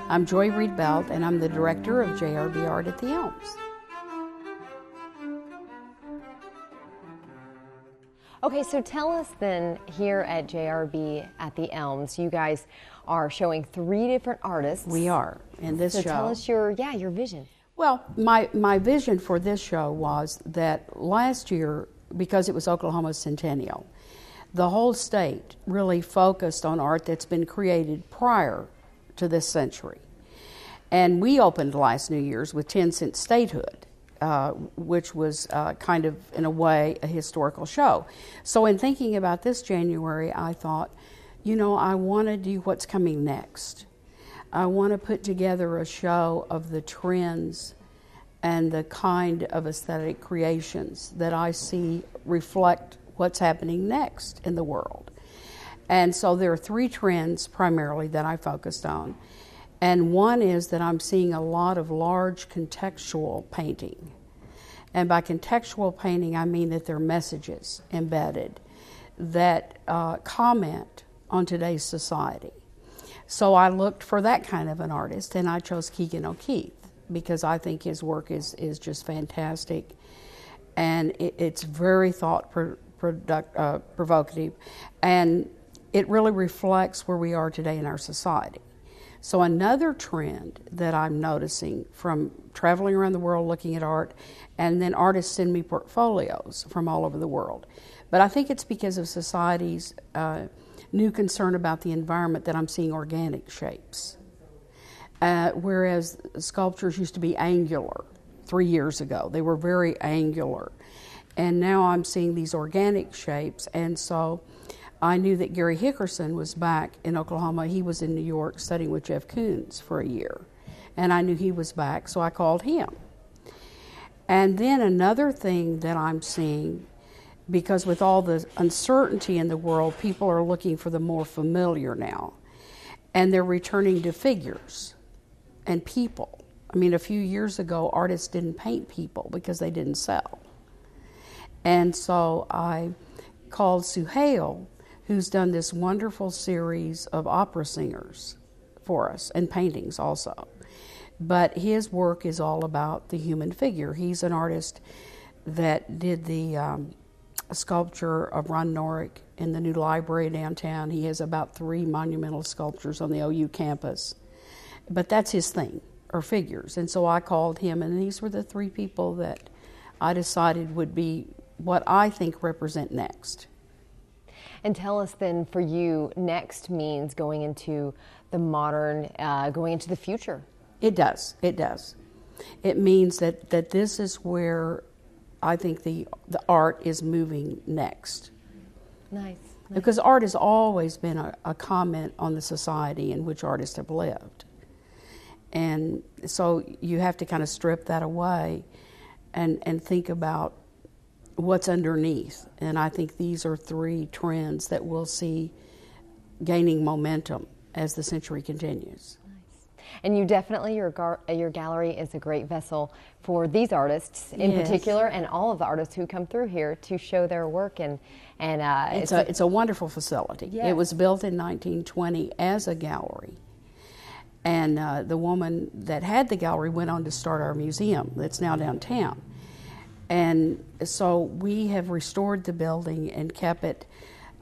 I'm Joy Reed Belt, and I'm the director of JRB Art at the Elms. Okay, so tell us then, here at JRB at the Elms, you guys are showing 3 different artists. We are in this show. So tell us your vision. Well, my vision for this show was that last year, because it was Oklahoma's centennial, the whole state really focused on art that's been created prior to this century. And we opened last New Year's with 10 Cent Statehood, which was kind of, in a way, a historical show. So in thinking about this January, I thought, you know, I want to do what's coming next. I want to put together a show of the trends and the kind of aesthetic creations that I see reflect what's happening next in the world. And so there are 3 trends primarily that I focused on. And one is that I'm seeing a lot of large contextual painting. And by contextual painting, I mean that there are messages embedded that comment on today's society. So I looked for that kind of an artist, and I chose Keegan O'Keefe because I think his work is just fantastic. And it's very provocative, and it really reflects where we are today in our society. So another trend that I'm noticing from traveling around the world looking at art, and then artists send me portfolios from all over the world. But I think it's because of society's new concern about the environment that I'm seeing organic shapes. Whereas sculptures used to be angular 3 years ago. They were very angular. And now I'm seeing these organic shapes, and so I knew that Gary Hickerson was back in Oklahoma. He was in New York studying with Jeff Koons for a year, and I knew he was back, so I called him. And then another thing that I'm seeing, because with all the uncertainty in the world, people are looking for the more familiar now, and they're returning to figures and people. I mean, a few years ago, artists didn't paint people because they didn't sell. And so I called Suhail, who's done this wonderful series of opera singers for us, and paintings also. But his work is all about the human figure. He's an artist that did the sculpture of Ron Norick in the new library downtown. He has about 3 monumental sculptures on the OU campus. But that's his thing, or figures. And so I called him, and these were the 3 people that I decided would be what I think represent next. And tell us then, for you, next means going into the modern, going into the future. It does. It does. It means that this is where I think the art is moving next. Nice. Because art has always been a comment on the society in which artists have lived. And so you have to kind of strip that away and think about what's underneath. And I think these are 3 trends that we'll see gaining momentum as the century continues. Nice. And you definitely, your gallery is a great vessel for these artists in particular, and all of the artists who come through here to show their work. And it's a wonderful facility. Yes. It was built in 1920 as a gallery. And the woman that had the gallery went on to start our museum that's now downtown. And so we have restored the building and kept it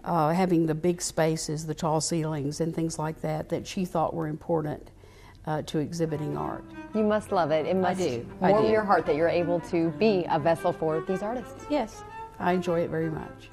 having the big spaces, the tall ceilings, and things like that she thought were important to exhibiting art. You must love it. It must warm your heart that you're able to be a vessel for these artists. Yes, I enjoy it very much.